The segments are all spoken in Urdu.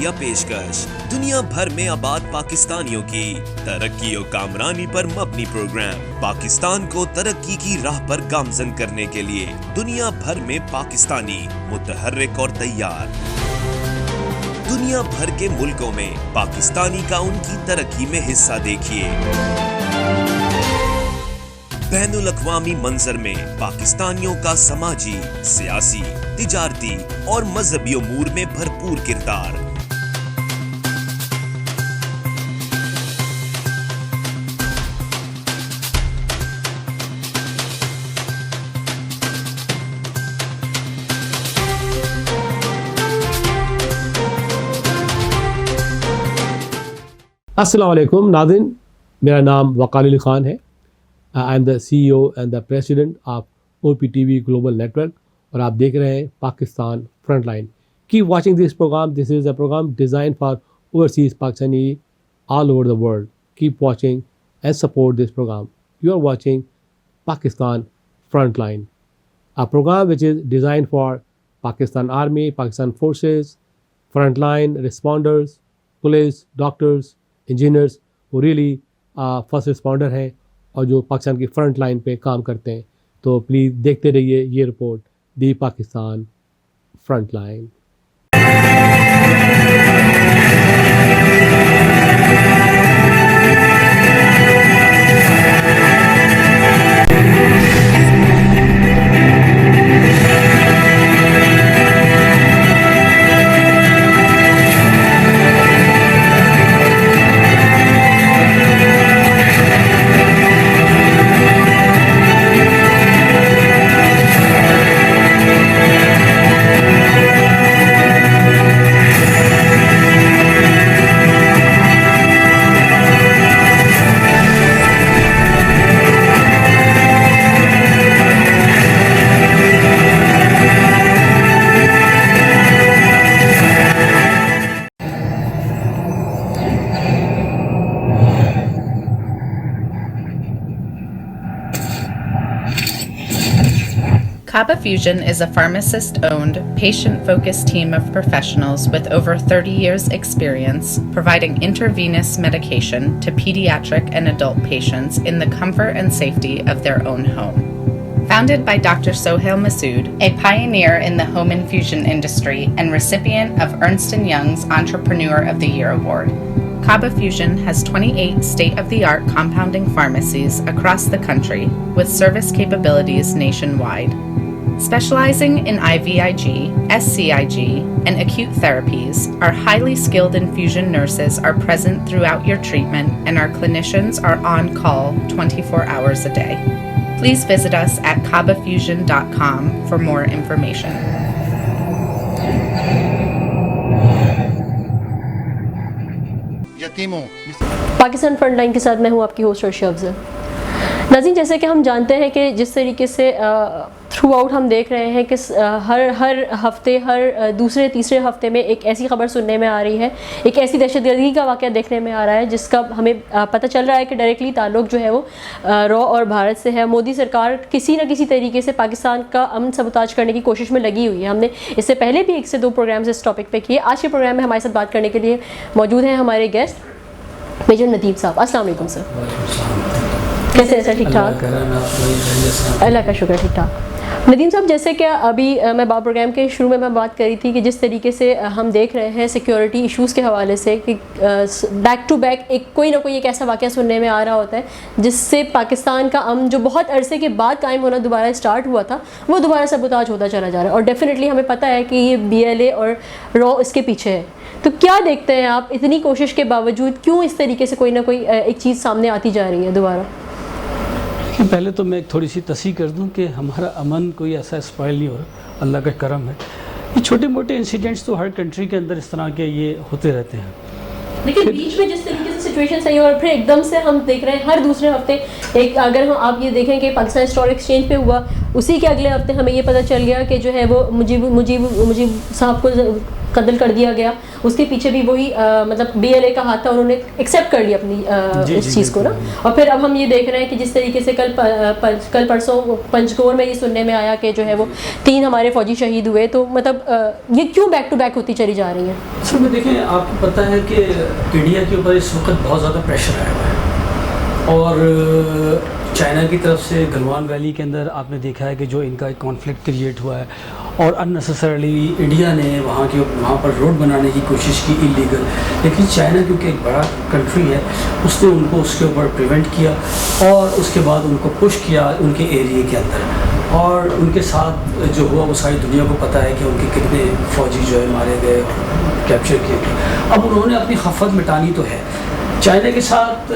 عالیہ پیشکش دنیا بھر میں آباد پاکستانیوں کی ترقی و کامرانی پر مبنی پروگرام پاکستان کو ترقی کی راہ پر گامزن کرنے کے لیے دنیا بھر میں پاکستانی متحرک اور تیار. دنیا بھر کے ملکوں میں پاکستانی کا ان کی ترقی میں حصہ دیکھیے. بین الاقوامی منظر میں پاکستانیوں کا سماجی، سیاسی، تجارتی اور مذہبی امور میں بھرپور کردار. السلام علیکم ناظرین، میرا نام وقار علی خان ہے. I am the CEO and the president of OPTV global network اور آپ دیکھ رہے ہیں Pakistan front line. Keep watching this program. This is a program design for overseas Pakistani all over the world. Keep watching and support this program. You are watching Pakistan front line, a program which is designed for Pakistan Army, Pakistan Forces, frontline responders, police, doctors, engineers وہ ریئلی فرسٹ رسپونڈر ہیں اور جو پاکستان کی فرنٹ لائن پہ کام کرتے ہیں. تو پلیز دیکھتے رہیے یہ report the Pakistan front line. Kaba Fusion is a pharmacist-owned, patient-focused team of professionals with over 30 years' experience providing intravenous medication to pediatric and adult patients in the comfort and safety of their own home. Founded by Dr. Sohail Masood, a pioneer in the home infusion industry and recipient of Ernst & Young's Entrepreneur of the Year Award, Kaba Fusion has 28 state-of-the-art compounding pharmacies across the country with service capabilities nationwide. Specializing in IVIG, SCIG, and acute therapies, our highly skilled infusion nurses are present throughout your treatment and our clinicians are on call 24 hours a day. Please visit us at kabafusion.com for more information. Pakistan front line کے ساتھ میں ہوں آپ کی ہوسٹ عرشی افضل. ناظرین، جیسے کہ ہم جانتے ہیں کہ جس طریقے سے تھرو آؤٹ ہم دیکھ رہے ہیں کہ ہر ہفتے، ہر دوسرے تیسرے ہفتے میں ایک ایسی خبر سننے میں آ رہی ہے، ایک ایسی دہشت گردی کا واقعہ دیکھنے میں آ رہا ہے جس کا ہمیں پتہ چل رہا ہے کہ ڈائریکٹلی تعلق جو ہے وہ رو اور بھارت سے ہے. مودی سرکار کسی نہ کسی طریقے سے پاکستان کا امن سبوتاج کرنے کی کوشش میں لگی ہوئی ہے. ہم نے اس سے پہلے بھی 1 سے 2 پروگرامز اس ٹاپک پہ کیے. آج کے پروگرام میں ہمارے ساتھ بات کرنے کے لیے موجود ہیں ہمارے گیسٹ میجر ندیم صاحب. السلام علیکم سر. کیسے ہیں سر؟ ٹھیک ٹھاک، اللہ کا شکر، ٹھیک ٹھاک. ندیم صاحب، جیسے کہ ابھی میں پروگرام کے شروع میں بات کری تھی کہ جس طریقے سے ہم دیکھ رہے ہیں سیکیورٹی ایشوز کے حوالے سے کہ بیک ٹو بیک کوئی نہ کوئی ایک ایسا واقعہ سننے میں آ رہا ہوتا ہے جس سے پاکستان کا امن جو بہت عرصے کے بعد قائم ہونا دوبارہ اسٹارٹ ہوا تھا وہ دوبارہ سبوتاج ہوتا چلا جا رہا ہے. اور ڈیفینیٹلی ہمیں پتہ ہے کہ یہ BLA اور رو اس کے پیچھے ہے. تو کیا دیکھتے ہیں آپ اتنی کوشش کے باوجود کیوں اس طریقے سے کوئی نہ کوئی ایک چیز سامنے آتی جا رہی ہے دوبارہ؟ پہلے تو میں ایک تھوڑی سی تصحیح کر دوں کہ ہمارا امن کوئی ایسا اسپائل نہیں ہو رہا، اللہ کا کرم ہے. یہ چھوٹے موٹے انسیڈنٹس تو ہر کنٹری کے اندر اس طرح کے یہ ہوتے رہتے ہیں. لیکن بیچ میں جس طریقے سے سچویشن صحیح اور پھر ایک دم سے ہم دیکھ رہے ہیں ہر دوسرے ہفتے ایک، اگر ہم آپ یہ دیکھیں کہ پاکستان اسٹاک ایکسچینج پہ ہوا، اسی کے اگلے ہفتے ہمیں یہ پتہ چل گیا کہ جو ہے وہ مجیب صاحب کو قتل کر دیا گیا, اس کے پیچھے بھی وہی مطلب BLA کا ہاتھ تھا, انہوں نے ایکسیپٹ کر لیا اپنی اس چیز کو نا. اور پھر اب ہم یہ دیکھ رہے ہیں کہ جس طریقے سے کل پرسوں پنجگور میں یہ سننے میں آیا کہ جو ہے وہ 3 ہمارے فوجی شہید ہوئے, تو مطلب یہ کیوں بیک ٹو بیک ہوتی چلی جا رہی ہیں؟ اصل میں دیکھیں, آپ کو پتہ ہے کہ انڈیا کے اوپر اس وقت بہت زیادہ پریشر آیا ہوا ہے, اور چائنا کی طرف سے گلوان ویلی کے اندر آپ نے دیکھا ہے کہ جو ان کا ایک کانفلکٹ کریٹ ہوا ہے, اور اننیسیسریلی انڈیا نے وہاں پر روڈ بنانے کی کوشش کی انلیگل, لیکن چائنا کیونکہ ایک بڑا کنٹری ہے, اس نے ان کو اس کے اوپر پریونٹ کیا اور اس کے بعد ان کو پش کیا ان کے ایریے کے اندر, اور ان کے ساتھ جو ہوا وہ ساری دنیا کو پتہ ہے کہ ان کے کتنے فوجی جو ہے مارے گئے اور کیپچر کیے گئے. اب انہوں نے اپنی خفت مٹانی تو ہے, چائنا کے ساتھ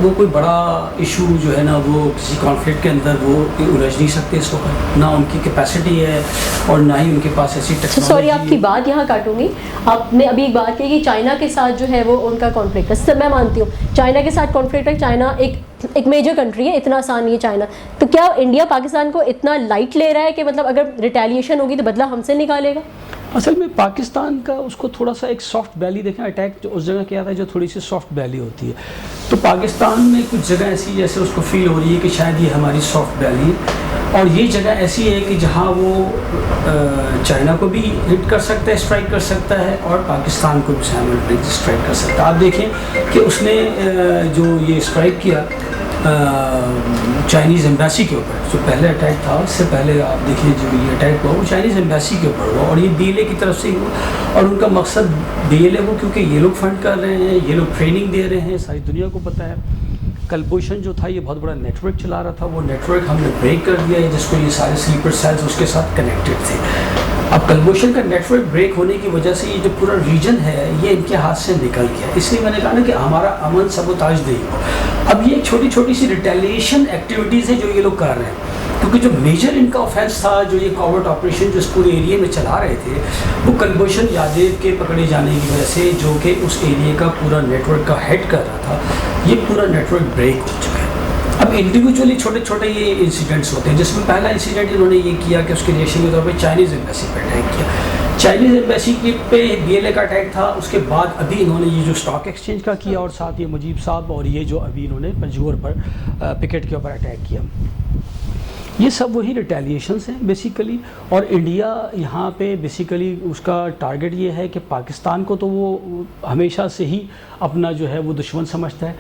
وہ کوئی بڑا ایشو جو ہے نا وہ کسی کانفلکٹ کے اندر وہ الجھ نہیں سکتے اس وقت, نہ ان کی کیپیسٹی ہے اور نہ ہی ان کے پاس ایسی ٹیکنالوجی. سوری آپ کی بات یہاں کاٹوں گی, آپ نے ابھی ایک بات کی کہ چائنا کے ساتھ جو ہے وہ ان کا کانفلکٹ ہے, میں مانتی ہوں چائنا کے ساتھ کانفلکٹ ہے, چائنا ایک میجر کنٹری ہے, اتنا آسان نہیں ہے چائنا. تو کیا انڈیا پاکستان کو اتنا لائٹ لے رہا ہے کہ مطلب اگر ریٹیلیشن ہوگی تو بدلہ ہم سے نکالے گا؟ اصل میں پاکستان کا اس کو تھوڑا سا ایک سافٹ بیلی دیکھیں, اٹیک جو اس جگہ کیا تھا جو تھوڑی سی سافٹ بیلی ہوتی ہے, تو پاکستان میں کچھ جگہ ایسی جیسے اس کو فیل ہو رہی ہے کہ شاید یہ ہماری سافٹ بیلی ہے, اور یہ جگہ ایسی ہے کہ جہاں وہ چائنا کو بھی ہٹ کر سکتا ہے, اسٹرائک کر سکتا ہے, اور پاکستان کو بھی سائملٹینیسلی اسٹرائک کر سکتا ہے. آپ دیکھیں کہ اس نے جو یہ اسٹرائک کیا چائنیز ایمبیسی کے اوپر, جو پہلے اٹیک تھا اس سے پہلے آپ دیکھیں جو یہ اٹیک ہوا وہ چائنیز ایمبیسی کے اوپر ہوا, اور یہ BLA کی طرف سے ہی ہوا, اور ان کا مقصد BLA وہ کیونکہ یہ لوگ فنڈ کر رہے ہیں, یہ لوگ ٹریننگ دے رہے ہیں, ساری دنیا کو پتہ ہے. کلبھوشن جو تھا یہ بہت بڑا نیٹ ورک چلا رہا تھا, وہ نیٹ ورک ہم نے بریک کر دیا ہے, جس کو یہ سارے سلیپر سیلز اس کے ساتھ کنیکٹڈ تھے. اب کلبھوشن کا نیٹ ورک بریک ہونے کی وجہ سے یہ جو پورا ریجن ہے یہ ان کے ہاتھ سے نکل گیا, اس لیے میں نے کہا نا کہ ہمارا امن سبوتاج نہیں ہو. اب یہ ایک چھوٹی چھوٹی سی ریٹیلیشن ایکٹیویٹیز ہیں جو یہ لوگ کر رہے ہیں, کیونکہ جو میجر ان کا آفینس تھا, جو یہ کاورٹ آپریشن جو اس پورے ایریے میں چلا رہے تھے, وہ کلبھوشن یادیو کے پکڑے جانے کی وجہ سے, جو کہ اس ایریے کا پورا نیٹ ورک کا ہیڈ کر رہا تھا, یہ پورا نیٹ ورک بریک ہو چکا ہے. اب انڈیویجولی چھوٹے چھوٹے یہ انسیڈنٹس ہوتے ہیں, جس میں پہلا انسیڈنٹ انہوں نے یہ کیا کہ اس کے ریئیکشن کے طور پہ چائنیز ایمبیسی پہ اٹیک کیا. چائنیز ایمبیسی پہ BLA کا اٹیک تھا, اس کے بعد ابھی انہوں نے یہ جو اسٹاک ایکسچینج کا کیا, اور ساتھ یہ مجیب صاحب, اور یہ جو ابھی انہوں نے پنجگور پر پکٹ کے اوپر اٹیک کیا. یہ سب وہی ریٹیلیشنس ہیں بیسیکلی, اور انڈیا یہاں پہ بیسیکلی اس کا ٹارگٹ یہ ہے کہ پاکستان کو تو وہ ہمیشہ سے ہی اپنا جو ہے وہ دشمن سمجھتا ہے,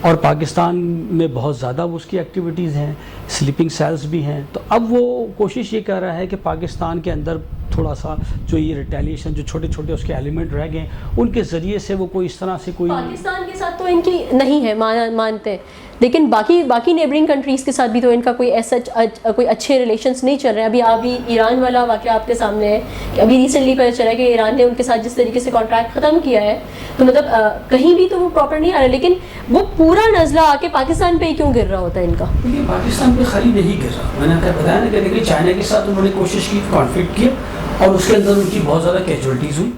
اور پاکستان میں بہت زیادہ وہ اس کی ایکٹیویٹیز ہیں, سلیپنگ سیلز بھی ہیں. تو اب وہ کوشش یہ کر رہا ہے کہ پاکستان کے اندر تھوڑا سا جو یہ ریٹیلیشن جو چھوٹے چھوٹے اس کے ایلیمنٹ رہ گئے, ان کے ذریعے سے وہ کوئی اس طرح سے کوئی پاکستان کے ساتھ تو ان کی نہیں ہے مانتے ہیں, لیکن باقی نیبرنگ کنٹریز کے ساتھ بھی تو ان کا کوئی اچھے ریلیشنس نہیں چل رہے ہیں. ابھی ایران والا واقعہ آپ کے سامنے ہے کہ ابھی ریسنٹلی پتہ چلا کہ ایران نے ان کے ساتھ جس طریقے سے کانٹریکٹ ختم کیا ہے, تو مطلب کہیں بھی تو وہ پراپر نہیں آ رہا, لیکن وہ پورا نزلہ آ کے پاکستان پہ ہی کیوں گر رہا ہوتا ہے ان کا؟ پاکستان پہ خالی نہیں گر رہا, میں نے بتایا نا کہ چائنا کے ساتھ انہوں نے کوشش کی, کانفلکٹ کیا, اور اس کے اندر ان کی بہت زیادہ کیجولٹیز ہوئی.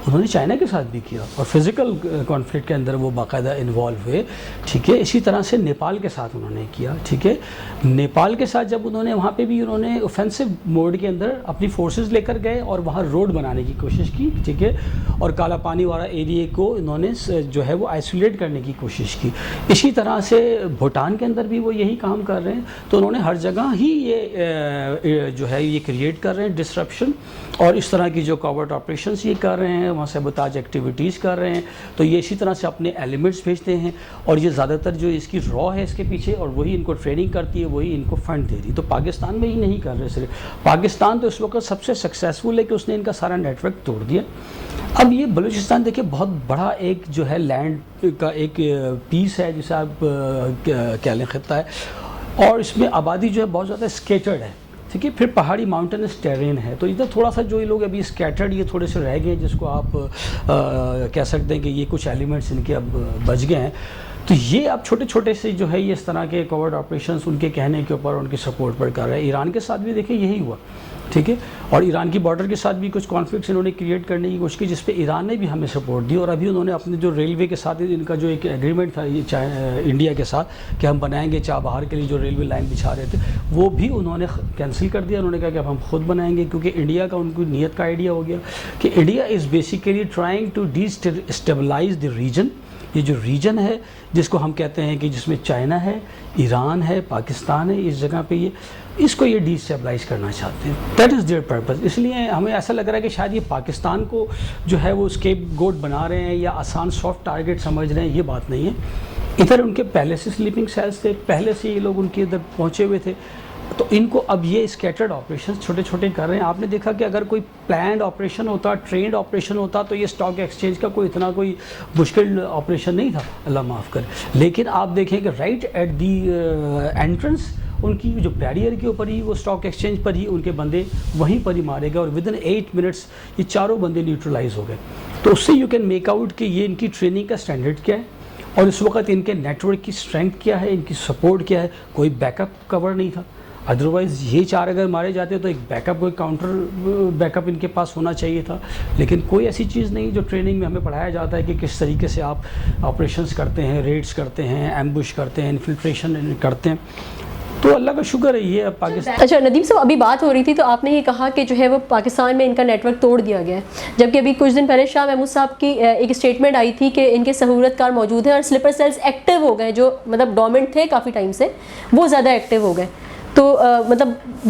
انہوں نے چائنا کے ساتھ بھی کیا, اور فزیکل کانفلکٹ کے اندر وہ باقاعدہ انوالو ہوئے, ٹھیک ہے. اسی طرح سے نیپال کے ساتھ انہوں نے کیا, ٹھیک ہے. نیپال کے ساتھ جب انہوں نے وہاں پہ بھی انہوں نے اوفینسو موڈ کے اندر اپنی فورسز لے کر گئے اور وہاں روڈ بنانے کی کوشش کی, ٹھیک ہے, اور کالا پانی والا ایریے کو انہوں نے جو ہے وہ آئسولیٹ کرنے کی کوشش کی. اسی طرح سے بھوٹان کے اندر بھی وہ یہی کام کر رہے ہیں. تو انہوں نے ہر جگہ ہی یہ جو ہے یہ کریٹ کر رہے ہیں ڈسرپشن, اور اس طرح کی جو کاورٹ آپریشنس یہ کر رہے ہیں, وہاں سیبوتاج ایکٹیویٹیز کر رہے ہیں. تو یہ اسی طرح سے اپنے ایلیمنٹس بھیجتے ہیں, اور یہ زیادہ تر جو اس کی را ہے اس کے پیچھے, اور وہی ان کو ٹریننگ کرتی ہے, وہی ان کو فنڈ دے رہی. تو پاکستان میں ہی نہیں کر رہے صرف, پاکستان تو اس وقت سب سے سکسیزفل ہے کہ اس نے ان کا سارا نیٹ ورک توڑ دیا. اب یہ بلوچستان دیکھیں بہت بڑا ایک جو ہے لینڈ کا ایک پیس ہے, جسے آپ کہہ لیں خطہ ہے, اور اس میں آبادی جو ہے بہت زیادہ اسکیٹرڈ ہے, ٹھیک ہے. پھر پہاڑی ماؤنٹینس ٹیرین ہے, تو ادھر تھوڑا سا جو یہ لوگ ابھی اسکیٹرڈ یہ تھوڑے سے رہ گئے ہیں, جس کو آپ کہہ سکتے ہیں کہ یہ کچھ ایلیمنٹس ان کے اب بچ گئے ہیں. تو یہ اب چھوٹے چھوٹے سے جو ہے یہ اس طرح کے کورڈ آپریشنز ان کے کہنے کے اوپر ان کی سپورٹ پر کر رہے ہیں. ایران کے ساتھ بھی دیکھیں یہی ہوا, ٹھیک ہے. اور ایران کی بارڈر کے ساتھ بھی کچھ کانفلکٹس انہوں نے کریٹ کرنے کی کوشش کی جس پہ ایران نے بھی ہمیں سپورٹ دی. اور ابھی انہوں نے اپنے جو ریلوے کے ساتھ ان کا جو ایک ایگریمنٹ تھا انڈیا کے ساتھ کہ ہم بنائیں گے چابہار کے لیے جو ریلوے لائن بچھا رہے تھے وہ بھی انہوں نے کینسل کر دیا. انہوں نے کہا کہ اب ہم خود بنائیں گے کیونکہ انڈیا کا ان کی نیت کا آئیڈیا ہو گیا کہ India is basically trying to destabilize the region. یہ جو ریجن ہے جس کو ہم کہتے ہیں کہ جس میں چائنا ہے, ایران ہے, پاکستان ہے, اس جگہ پہ اس کو یہ ڈی اسٹیبلائز کرنا چاہتے ہیں. That is their purpose. اس لیے ہمیں ایسا لگ رہا ہے کہ شاید یہ پاکستان کو جو ہے وہ اسکیپ گوٹ بنا رہے ہیں یا آسان سافٹ ٹارگیٹ سمجھ رہے ہیں, یہ بات نہیں ہے. ادھر ان کے پہلے سے سلیپنگ سیلز تھے, پہلے سے یہ لوگ ان کے ادھر پہنچے ہوئے تھے, تو ان کو اب یہ اسکیٹرڈ آپریشنز چھوٹے چھوٹے کر رہے ہیں. آپ نے دیکھا کہ اگر کوئی پلانڈ آپریشن ہوتا, ٹرینڈ آپریشن ہوتا تو یہ اسٹاک ایکسچینج کا کوئی اتنا کوئی مشکل آپریشن نہیں تھا, اللہ معاف کرے. لیکن آپ دیکھیں کہ رائٹ ایٹ دی انٹرنس ان کی جو بیریئر کے اوپر ہی وہ اسٹاک ایکسچینج پر ہی ان کے بندے وہیں پر ہی مارے گئے اور ود ان 8 منٹس یہ چاروں بندے نیوٹرلائز ہو گئے. تو اس سے یو کین میک آؤٹ کہ یہ ان کی ٹریننگ کا اسٹینڈرڈ کیا ہے اور اس وقت ان کے نیٹ ورک کی اسٹرینتھ کیا ہے, ان کی سپورٹ کیا ہے. کوئی بیک اپ کور نہیں تھا, ادروائز یہ 4 اگر مارے جاتے تو ایک بیک اپ, کوئی کاؤنٹر بیک اپ ان کے پاس ہونا چاہیے تھا. لیکن کوئی ایسی چیز نہیں جو ٹریننگ میں ہمیں پڑھایا جاتا ہے کہ کس طریقے سے آپ آپریشنز کرتے ہیں, ریڈس کرتے ہیں, ایمبوش کرتے ہیں, انفلٹریشن کرتے ہیں. تو اللہ کا شکر ہے یہ پاکستان. اچھا ندیم صاحب, ابھی بات ہو رہی تھی تو آپ نے یہ کہا کہ جو ہے وہ پاکستان میں ان کا نیٹ ورک توڑ دیا گیا ہے, جبکہ ابھی کچھ دن پہلے شاہ محمود صاحب کی ایک اسٹیٹمنٹ آئی تھی کہ ان کے سہولت کار موجود ہیں اور سلیپر سیلز ایکٹیو ہو گئے, جو مطلب ڈومنٹ تھے کافی ٹائم سے وہ زیادہ ایکٹیو ہو گئے. تو مطلب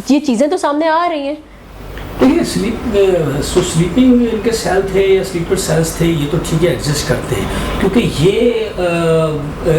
یہ چیزیں تو سامنے آ رہی ہیں. دیکھیے سلیپنگ ان کے سیل تھے یا سلیپر سیلز تھے یہ تو ٹھیک ہے ایگزسٹ کرتے ہیں کیونکہ یہ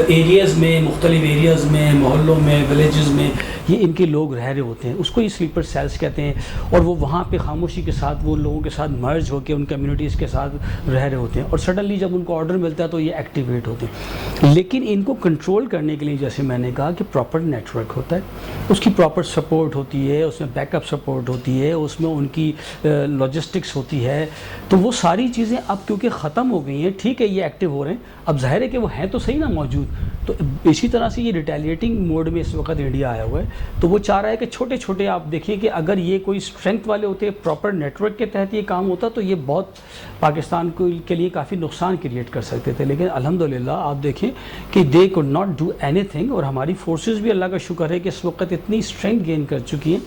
ایریاز میں, مختلف ایریاز میں, محلوں میں, ولیجز میں یہ ان کے لوگ رہ رہے ہوتے ہیں, اس کو یہ سلیپر سیلز کہتے ہیں. اور وہ وہاں پہ خاموشی کے ساتھ وہ لوگوں کے ساتھ مرج ہو کے ان کمیونٹیز کے ساتھ رہ رہے ہوتے ہیں اور سڈنلی جب ان کو آرڈر ملتا ہے تو یہ ایکٹیویٹ ہوتے ہیں. لیکن ان کو کنٹرول کرنے کے لیے جیسے میں نے کہا کہ پراپر نیٹ ورک ہوتا ہے, اس کی پراپر سپورٹ ہوتی ہے, اس میں بیک اپ سپورٹ ہوتی ہے, اس میں ان کی لاجسٹکس ہوتی ہے. تو وہ ساری چیزیں اب کیونکہ ختم ہو گئی ہیں, ٹھیک ہے یہ ایکٹیو ہو رہے ہیں, اب ظاہر ہے کہ وہ ہیں تو صحیح نا موجود. تو اسی طرح سے یہ ریٹیلیٹنگ موڈ میں اس وقت انڈیا آیا ہوا ہے. تو وہ چاہ رہا ہے کہ چھوٹے چھوٹے آپ دیکھیں کہ اگر یہ کوئی اسٹرینتھ والے ہوتے, پراپر نیٹ ورک کے تحت یہ کام ہوتا تو یہ بہت پاکستان کے لیے کافی نقصان کریٹ کر سکتے تھے. لیکن الحمدللہ آپ دیکھیں کہ they could not do any thing. اور ہماری فورسز بھی اللہ کا شکر ہے کہ اس وقت اتنی اسٹرینتھ گین کر چکی ہیں.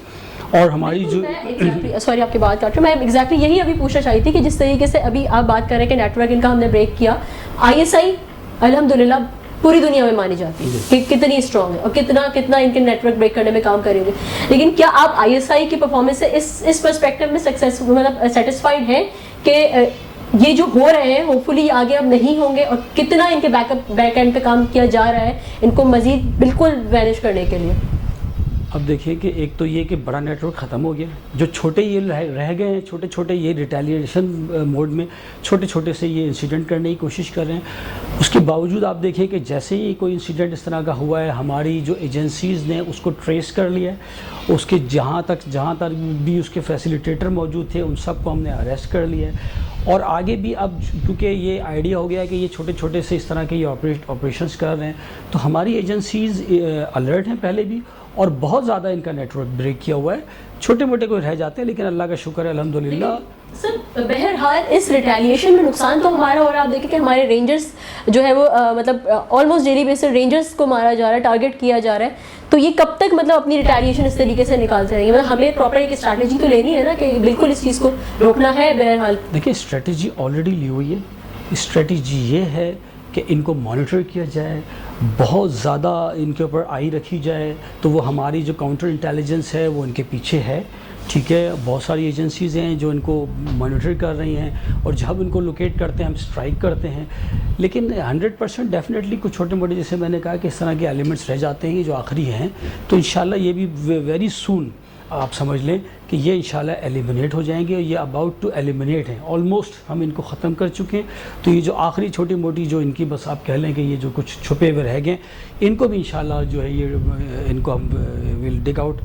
اور ہماری جو سوری آپ کی بات کر رہی ہوں, میں ایگزیکٹلی یہی ابھی پوچھنا چاہی تھی کہ جس طریقے سے ابھی آپ بات کر رہے ہیں کہ نیٹ ورک ان کا ہم نے بریک کیا, ISI الحمدللہ پوری دنیا میں مانی جاتی ہے کہ کتنی اسٹرانگ ہے اور کتنا ان کے نیٹ ورک بریک کرنے میں کام کریں گے. لیکن کیا آپ ISI کی پرفارمنس سے اس پرسپیکٹو میں سکسیس مطلب سیٹسفائڈ ہیں کہ یہ جو ہو رہے ہیں ہوپ فلی آگے اب نہیں ہوں گے, اور کتنا ان کے بیک اینڈ پہ کام کیا جا رہا ہے ان کو مزید بالکل وینش کرنے کے لیے؟ اب دیکھیں کہ ایک تو یہ کہ بڑا نیٹ ورک ختم ہو گیا, جو چھوٹے یہ رہ گئے ہیں, چھوٹے چھوٹے یہ ریٹیلیشن موڈ میں چھوٹے چھوٹے سے یہ انسیڈنٹ کرنے کی کوشش کر رہے ہیں. اس کے باوجود آپ دیکھیں کہ جیسے ہی کوئی انسیڈنٹ اس طرح کا ہوا ہے, ہماری جو ایجنسیز نے اس کو ٹریس کر لیا ہے, اس کے جہاں تک بھی اس کے فیسیلیٹیٹر موجود تھے ان سب کو ہم نے اریسٹ کر لیا ہے. اور آگے بھی اب کیونکہ یہ آئیڈیا ہو گیا ہے کہ یہ چھوٹے چھوٹے سے اس طرح کے یہ آپریشنس کر رہے ہیں, تو ہماری ایجنسیز الرٹ ہیں پہلے بھی, اور بہت زیادہ ان کا نیٹ ورک بریک کیا ہوا ہے. چھوٹے موٹے کوئی رہ جاتے ہیں لیکن اللہ کا شکر ہے الحمدللہ. سر بہرحال اس ریٹیلیشن میں نقصان تو ہمارا ہو رہا ہے. آپ دیکھیں کہ ہمارے رینجرز جو ہے وہ مطلب آلموسٹ ڈیلی بیس رینجرز کو مارا جا رہا ہے, ٹارگیٹ کیا جا رہا ہے. تو یہ کب تک مطلب اپنی ریٹیلیشن اس طریقے سے نکالتے رہیں گے؟ مطلب ہمیں پراپر ایک اسٹریٹجی تو لینی ہے نا کہ بالکل اس چیز کو روکنا ہے. بہرحال دیکھیں اسٹریٹجی آلریڈی لی ہوئی ہے. اسٹریٹجی یہ ہے کہ ان کو مانیٹر کیا جائے, بہت زیادہ ان کے اوپر آئی رکھی جائے. تو وہ ہماری جو کاؤنٹر انٹیلیجنس ہے وہ ان کے پیچھے ہے, ٹھیک ہے. بہت ساری ایجنسیز ہیں جو ان کو مانیٹر کر رہی ہیں, اور جب ان کو لوکیٹ کرتے ہیں ہم اسٹرائک کرتے ہیں. لیکن 100% ڈیفینیٹلی کچھ چھوٹے موٹے جیسے میں نے کہا کہ اس طرح کے ایلیمنٹس رہ جاتے ہیں جو آخری ہیں. تو انشاءاللہ یہ بھی ویری سون آپ سمجھ لیں کہ یہ انشاءاللہ ایلیمنیٹ ہو جائیں گے. یہ اباؤٹ ٹو ایلیمنیٹ ہیں, آلموسٹ ہم ان کو ختم کر چکے ہیں. تو یہ جو آخری چھوٹی موٹی جو ان کی بس آپ کہہ لیں کہ یہ جو کچھ چھپے ہوئے رہ گئے, ان کو بھی انشاءاللہ جو ہے یہ ان کو ہم ول ڈگ out.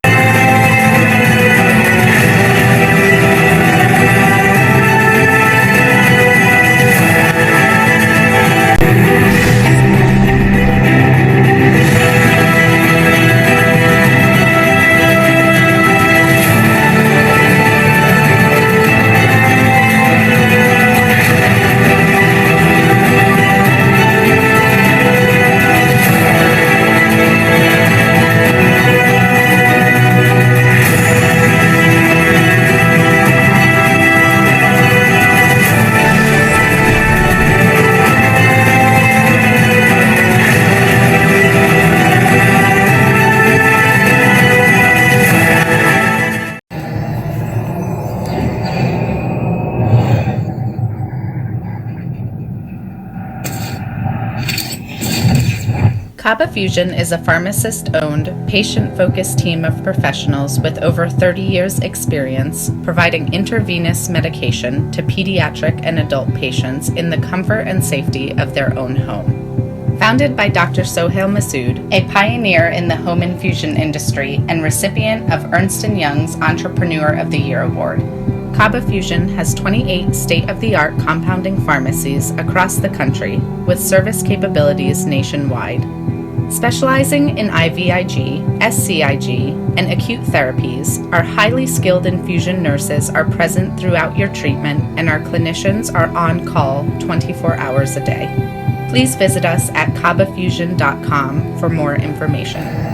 Kaba Fusion is a pharmacist-owned, patient-focused team of professionals with over 30 years' experience providing intravenous medication to pediatric and adult patients in the comfort and safety of their own home. Founded by Dr. Sohail Masood, a pioneer in the home infusion industry and recipient of Ernst & Young's Entrepreneur of the Year Award, Kaba Fusion has 28 state-of-the-art compounding pharmacies across the country with service capabilities nationwide. Specializing in IVIG, SCIG, and acute therapies, our highly skilled infusion nurses are present throughout your treatment and our clinicians are on call 24 hours a day. Please visit us at kabafusion.com for more information.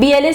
BLA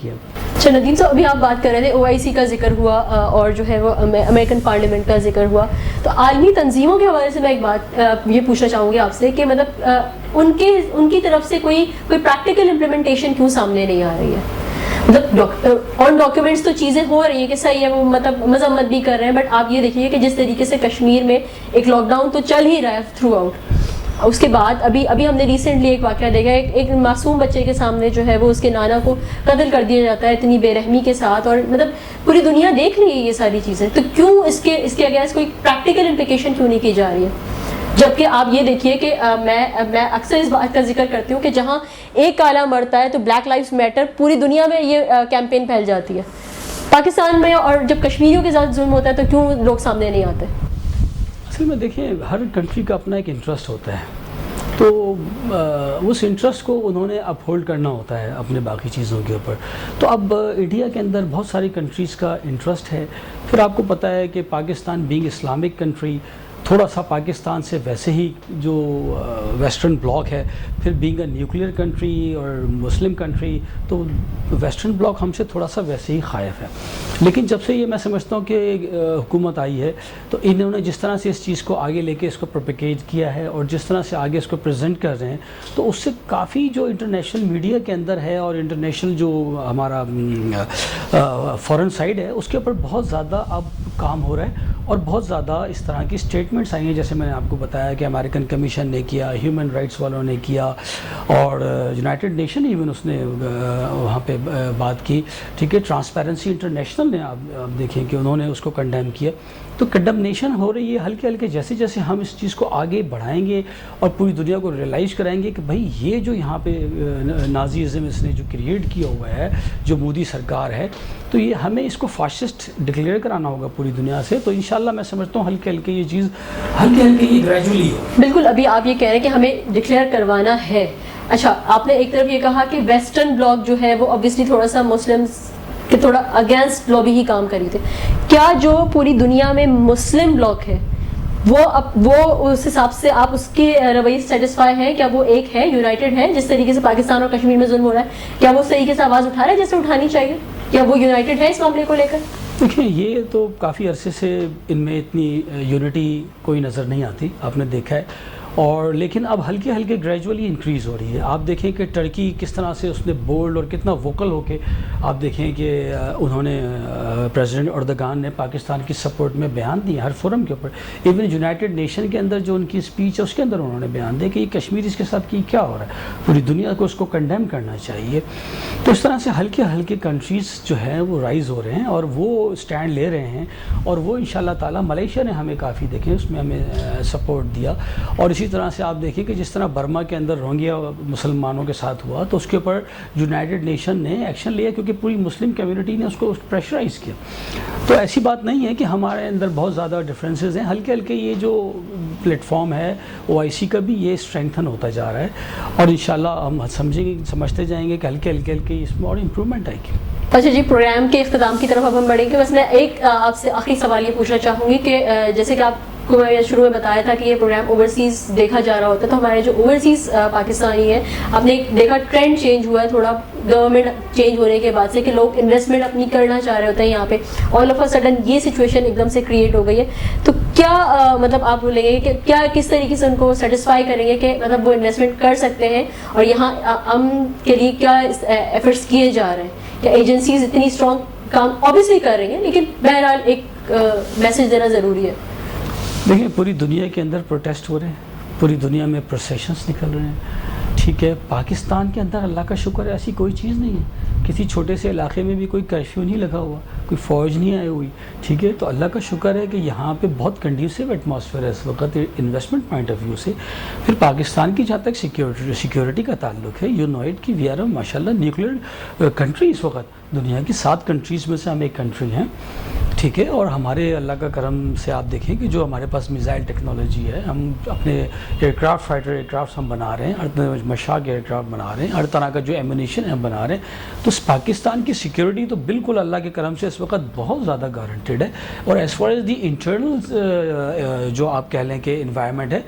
کیا. اچھا ندیم صاحب, ابھی آپ بات کر رہے تھے OIC کا ذکر ہوا اور جو ہے وہ امریکن پارلیمنٹ کا ذکر ہوا, تو عالمی تنظیموں کے حوالے سے میں ایک بات یہ پوچھنا چاہوں گی آپ سے کہ مطلب ان کی طرف سے کوئی پریکٹیکل امپلیمنٹیشن کیوں سامنے نہیں آ رہی ہے؟ مطلب آن ڈاکیومنٹس تو چیزیں ہو رہی ہیں کہ صحیح ہے, وہ مطلب مذمت بھی کر رہے ہیں, بٹ آپ یہ دیکھیے کہ جس طریقے سے کشمیر میں ایک لاک ڈاؤن تو چل ہی رہا ہے تھرو آؤٹ, اس کے بعد ابھی ہم نے ریسنٹلی ایک واقعہ دیکھا, ایک معصوم بچے کے سامنے جو ہے وہ اس کے نانا کو قتل کر دیا جاتا ہے اتنی بے رحمی کے ساتھ, اور مطلب پوری دنیا دیکھ رہی ہے یہ ساری چیزیں, تو کیوں اس کے اگینسٹ کوئی پریکٹیکل امپلیکیشن کیوں نہیں کی جا رہی ہے؟ جبکہ آپ یہ دیکھیے کہ میں اکثر اس بات کا ذکر کرتی ہوں کہ جہاں ایک کالا مرتا ہے تو بلیک لائفز میٹر پوری دنیا میں یہ کیمپین پھیل جاتی ہے, پاکستان میں اور جب کشمیریوں کے ساتھ ظلم ہوتا ہے تو کیوں لوگ سامنے نہیں آتے؟ اصل میں دیکھیں ہر کنٹری کا اپنا ایک انٹرسٹ ہوتا ہے, تو اس انٹرسٹ کو انہوں نے اپ ہولڈ کرنا ہوتا ہے اپنے باقی چیزوں کے اوپر. تو اب انڈیا کے اندر بہت ساری کنٹریز کا انٹرسٹ ہے. پھر آپ کو پتہ ہے کہ پاکستان بینگ اسلامک کنٹری, تھوڑا سا پاکستان سے ویسے ہی جو ویسٹرن بلاک ہے, پھر بینگ اے نیوکلیئر کنٹری اور مسلم کنٹری, تو ویسٹرن بلاک ہم سے تھوڑا سا ویسے ہی خائف ہے. لیکن جب سے یہ میں سمجھتا ہوں کہ حکومت آئی ہے, تو انہوں نے جس طرح سے اس چیز کو آگے لے کے اس کو پروپیگیٹ کیا ہے اور جس طرح سے آگے اس کو پریزنٹ کر رہے ہیں, تو اس سے کافی جو انٹرنیشنل میڈیا کے اندر ہے اور انٹرنیشنل جو ہمارا فورن سائڈ ہے اس کے اوپر بہت زیادہ اب کام ہو رہا ہے, اور بہت زیادہ اس طرح کی اسٹیٹمنٹس آئی ہیں, جیسے میں نے آپ کو بتایا کہ امریکن کمیشن نے کیا, ہیومن رائٹس والوں نے کیا, اور یونائٹڈ نیشن ایون اس نے وہاں پہ بات کی, ٹھیک ہے. ٹرانسپیرنسی انٹرنیشنل نے آپ دیکھیں کہ انہوں نے اس کو کنڈیم کیا. تو کنڈمنیشن ہو رہی ہے ہلکے ہلکے, جیسے جیسے ہم اس چیز کو آگے بڑھائیں گے اور پوری دنیا کو ریئلائز کرائیں گے کہ بھائی یہ جو یہاں پہ نازیزم اس نے جو کریٹ کیا ہوا ہے جو مودی سرکار ہے, تو یہ ہمیں اس کو فاشسٹ ڈکلیئر کرانا ہوگا پوری دنیا سے. تو انشاءاللہ میں سمجھتا ہوں ہلکے ہلکے یہ چیز یہ گریجولی ہو. بالکل, ابھی آپ یہ کہہ رہے ہیں کہ ہمیں ڈکلیئر کروانا ہے. اچھا, آپ نے ایک طرف یہ کہا کہ ویسٹرن بلاک جو ہے وہ اوبویسلی تھوڑا سا مسلمس کہ تھوڑا اگینسٹ لابی ہی کام کری تھے. کیا جو پوری دنیا میں مسلم بلاک ہے وہ اس حساب سے آپ اس کے رویے سے سیٹسفائی ہیں؟ کیا وہ ایک ہے, یونائٹڈ ہے؟ جس طریقے سے پاکستان اور کشمیر میں ظلم ہو رہا ہے, کیا وہ اس طریقے سے آواز اٹھا رہا ہے جیسے اٹھانی چاہیے؟ کیا وہ یونائٹڈ ہے اس معاملے کو لے کر؟ دیکھیں, یہ تو کافی عرصے سے ان میں اتنی یونٹی کوئی نظر نہیں آتی, آپ نے دیکھا ہے, اور لیکن اب ہلکے ہلکے گریجولی انکریز ہو رہی ہے. آپ دیکھیں کہ ٹرکی کس طرح سے اس نے بولڈ اور کتنا ووکل ہو کے آپ دیکھیں کہ انہوں نے پریزیڈنٹ اردگان نے پاکستان کی سپورٹ میں بیان دیے ہر فورم کے اوپر. ایون یونائٹڈ نیشن کے اندر جو ان کی اسپیچ ہے اس کے اندر انہوں نے بیان دیا کہ یہ کشمیریز کے ساتھ کی کیا ہو رہا ہے, پوری دنیا کو اس کو کنڈیم کرنا چاہیے. تو اس طرح سے ہلکے ہلکے کنٹریز جو ہیں وہ رائز ہو رہے ہیں اور وہ اسٹینڈ لے رہے ہیں, اور وہ انشاءاللہ تعالی ملیشیا نے ہمیں کافی دیکھیں اس میں ہمیں سپورٹ دیا. اور اسی طرح سے آپ دیکھیں کہ جس طرح برما کے اندر روہنگیا مسلمانوں کے ساتھ ہوا, تو اس کے اوپر یونائٹڈ نیشن نے ایکشن لیا کیونکہ پوری مسلم کمیونٹی نے اس کو پریشرائز کیا. تو ایسی بات نہیں ہے کہ ہمارے اندر بہت زیادہ ڈفرینسز ہیں, ہلکے ہلکے یہ جو پلیٹ فارم ہے OIC کا بھی یہ اسٹرینگتھن ہوتا جا رہا ہے, اور انشاءاللہ ہم سمجھتے جائیں گے کہ ہلکے ہلکے اس میں اور امپرومنٹ آئے گی. اچھا جی, پروگرام کے اختتام کی طرف اب ہم بڑھیں گے. بس میں ایک آپ سے آخری سوال یہ پوچھنا چاہوں گی کہ جیسے کہ آپ کو میں شروع میں بتایا تھا کہ یہ پروگرام اوورسیز دیکھا جا رہا ہوتا ہے, تو ہمارے جو اوورسیز پاکستانی ہیں, آپ نے دیکھا ٹرینڈ چینج ہوا ہے تھوڑا گورنمنٹ چینج ہونے کے بعد سے کہ لوگ انویسٹمنٹ اپنی کرنا چاہ رہے ہوتے ہیں یہاں پہ. آل آف اے سڈن یہ سچویشن ایک دم سے کریٹ ہو گئی ہے, تو کیا مطلب آپ بولیں گے کہ کیا کس طریقے سے ان کو سیٹسفائی کریں گے کہ مطلب وہ انویسٹمنٹ کر سکتے ہیں, اور یہاں امن کے لیے کیا ایفرٹس کیے جا رہے ہیں؟ کیا ایجنسیز اتنی اسٹرانگ کام اوبیسلی کر رہی ہیں, لیکن بہرحال ایک میسج دینا ضروری ہے. دیکھیں, پوری دنیا کے اندر پروٹیسٹ ہو رہے ہیں, پوری دنیا میں پروسیشنز نکل رہے ہیں, ٹھیک ہے. پاکستان کے اندر اللہ کا شکر ہے ایسی کوئی چیز نہیں ہے, کسی چھوٹے سے علاقے میں بھی کوئی کرفیو نہیں لگا ہوا, کوئی فوج نہیں آئی ہوئی, ٹھیک ہے. تو اللہ کا شکر ہے کہ یہاں پہ بہت کنڈیوسیو ایٹماسفیئر ہے اس وقت انویسٹمنٹ پوائنٹ آف ویو سے. پھر پاکستان کی جہاں تک سیکیورٹی کا تعلق ہے, یو نو اٹ کہ وی آر ماشاء اللہ نیوکلیئر کنٹری. اس وقت دنیا کی 7 کنٹریز میں سے ہم ایک کنٹری ہیں, ٹھیک ہے. اور ہمارے اللہ کا کرم سے آپ دیکھیں کہ جو ہمارے پاس میزائل ٹیکنالوجی ہے, ہم اپنے ایئرکرافٹ فائٹر ایئرکرافٹس ہم بنا رہے ہیں, مشاق ایئرکرافٹ بنا رہے ہیں, ہر طرح کا جو ایمونیشن ہے ہم بنا رہے ہیں. تو پاکستان کی سیکیورٹی تو بالکل اللہ کے کرم سے اس وقت بہت زیادہ گارنٹیڈ ہے. اور as far as the internal جو آپ کہہ لیں کہ انوائرمنٹ ہے,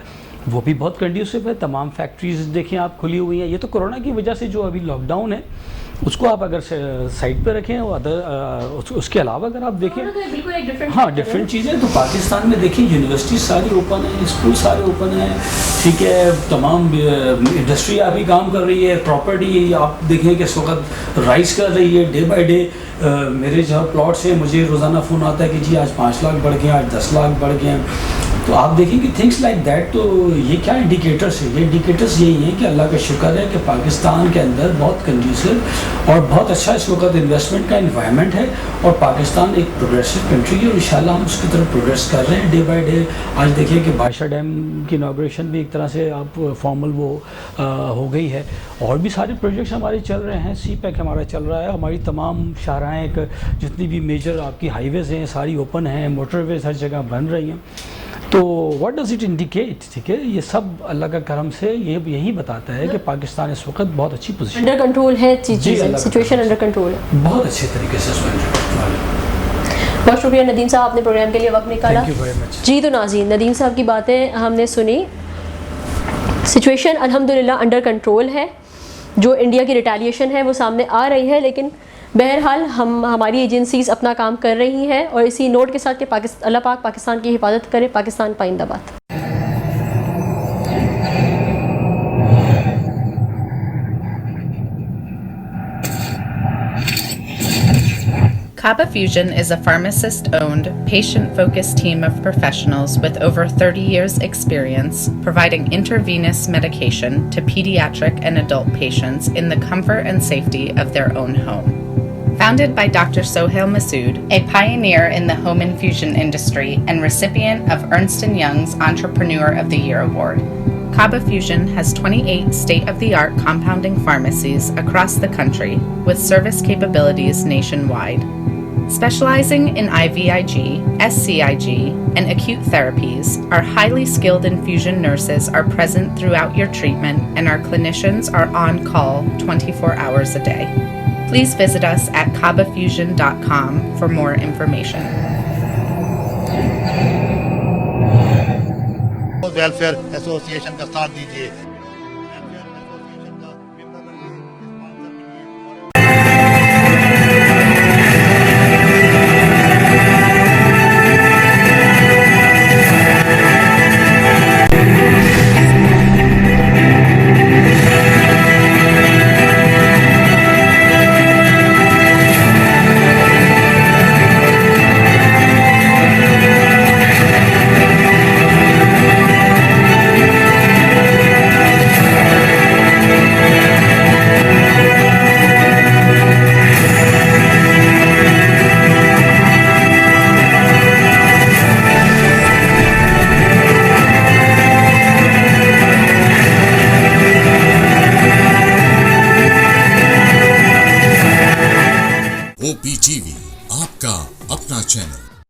وہ بھی بہت کنڈیوسو ہے. تمام فیکٹریز دیکھیں آپ کھلی ہوئی ہیں. یہ تو کورونا کی وجہ سے جو ابھی لاک ڈاؤن ہے اس کو آپ اگر سائڈ پہ رکھیں اس کے علاوہ اگر آپ دیکھیں ہاں ڈفرینٹ چیزیں. تو پاکستان میں دیکھیں یونیورسٹی ساری اوپن ہیں, اسکول سارے اوپن ہیں, ٹھیک ہے, تمام انڈسٹری ابھی کام کر رہی ہے, پراپرٹی آپ دیکھیں کہ اس وقت رائز کر رہی ہے ڈے بائی ڈے. میرے جہاں پلاٹس ہیں مجھے روزانہ فون آتا ہے کہ جی آج 5 لاکھ بڑھ گئے ہیں, آج 10 لاکھ بڑھ گئے ہیں. تو آپ دیکھیں کہ تھنگس لائک دیٹ. تو یہ کیا انڈیکیٹرس ہے؟ یہ انڈیکیٹرس یہی ہیں کہ اللہ کا شکر ہے کہ پاکستان کے اندر بہت کنڈیوسو اور بہت اچھا اس وقت انویسٹمنٹ کا انوائرمنٹ ہے, اور پاکستان ایک پروگریسو کنٹری ہے, اور انشاءاللہ ہم اس کی طرف پروگریس کر رہے ہیں ڈے بائی ڈے. آج دیکھیں کہ بادشاہ ڈیم کی انوگریشن بھی ایک طرح سے آپ فارمل وہ ہو گئی ہے, اور بھی سارے پروجیکٹس ہمارے چل رہے ہیں. سی پیک ہمارا چل رہا ہے, ہماری تمام شاہراہیں جتنی بھی میجر آپ کی ہائی ویز ہیں ساری اوپن ہیں, موٹر ویز ہر جگہ بن رہی ہیں. تو واٹ ڈز اٹ انڈیکیٹ؟ ٹھیک ہے, یہ سب اللہ کا کرم سے یہی بتاتا ہے کہ پاکستان اس وقت بہت اچھی پوزیشن انڈر کنٹرول ہے, سچویشن انڈر کنٹرول ہے, بہت اچھے طریقے سے اس میں. بہت شکریہ ندیم صاحب, آپ نے پروگرام کے لیے وقت نکالا. جی تو ناظرین, ندیم صاحب کی باتیں ہم نے سنی. سچویشن الحمدللہ انڈر کنٹرول ہے. جو انڈیا کی ریٹیلیشن ہے وہ سامنے آ رہی ہے, لیکن بہرحال ہماری ایجنسیز اپنا کام کر رہی ہیں, اور اسی نوٹ کے ساتھ کہ اللہ پاک پاکستان کی حفاظت کرے. پاکستان پائندہ باد. Kaba Fusion is a pharmacist-owned, patient-focused team of professionals with over 30 years' experience providing intravenous medication to pediatric and adult patients in the comfort and safety of their own home. Founded by Dr. Sohail Masood, a pioneer in the home infusion industry and recipient of Ernst & Young's Entrepreneur of the Year Award, Kaba Fusion has 28 state-of-the-art compounding pharmacies across the country with service capabilities nationwide. Specializing in IVIG, SCIG, and acute therapies, our highly skilled infusion nurses are present throughout your treatment, and our clinicians are on call 24 hours a day. Please visit us at kabafusion.com for more information. Welfare association کا ساتھ دیجیے. OPTV, آپ کا اپنا چینل.